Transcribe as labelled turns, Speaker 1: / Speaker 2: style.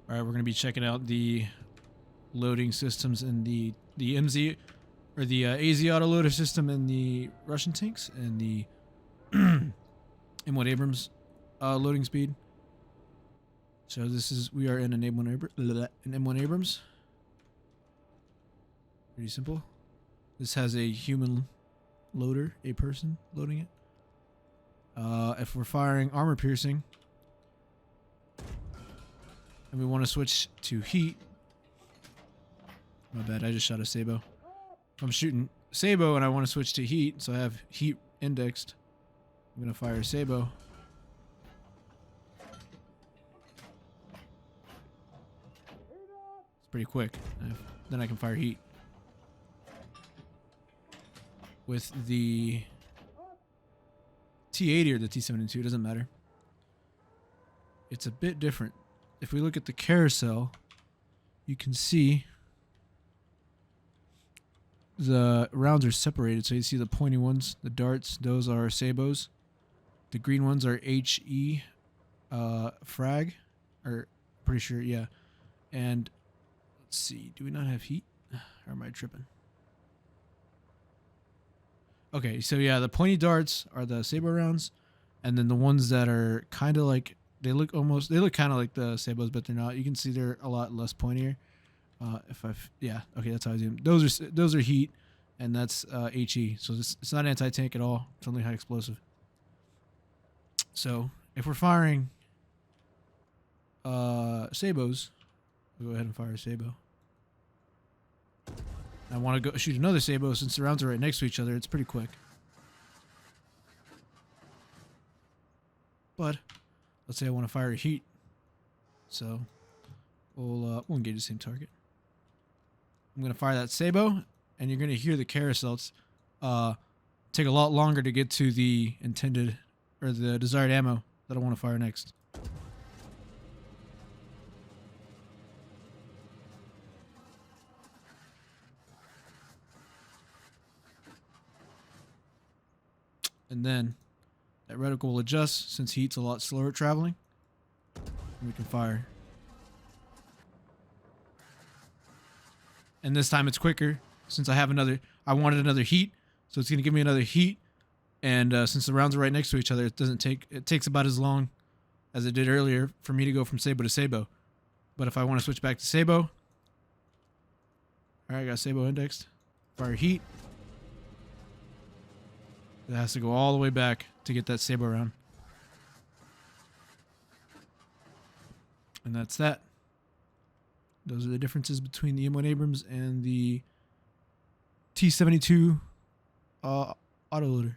Speaker 1: All right, we're going to be checking out the loading systems in the MZ or the AZ autoloader system in the Russian tanks and the M1 Abrams loading speed. So we are in an M1 Abrams. Pretty simple. This has a human loader, a person loading it. If we're firing armor piercing and we want to switch to heat, my bad, I just shot a Sabo. If I'm shooting Sabo and I want to switch to heat, so I have heat indexed, I'm going to fire Sabo. It's pretty quick. Then I can fire heat. With the T80 or the T72, doesn't matter. It's a bit different. If we look at the carousel, you can see the rounds are separated. So you see the pointy ones, the darts, those are Sabos. The green ones are HE frag, or pretty sure, yeah. And let's see, do we not have heat? Or am I tripping? Okay, so yeah, the pointy darts are the Sabo rounds, and then the ones that are kind of like, they look kind of like the Sabos, but they're not. You can see they're a lot less pointier. Yeah, okay, that's how I zoom. Those are heat, and that's HE. So it's not anti-tank at all. It's only high explosive. So if we're firing Sabos, we'll go ahead and fire a Sabo. I want to go shoot another Sabo since the rounds are right next to each other. It's pretty quick. But let's say I want to fire a heat. So we'll engage the same target. I'm going to fire that Sabo, and you're going to hear the carousels take a lot longer to get to the intended or the desired ammo that I want to fire next. And then that reticle will adjust since heat's a lot slower at traveling. And we can fire. And this time it's quicker since I wanted another heat. So it's going to give me another heat. And since the rounds are right next to each other, it takes about as long as it did earlier for me to go from Sabo to Sabo. But if I want to switch back to Sabo, all right, I got Sabo indexed. Fire heat. It has to go all the way back to get that Sabo round. And that's that. Those are the differences between the M1 Abrams and the T72 autoloader.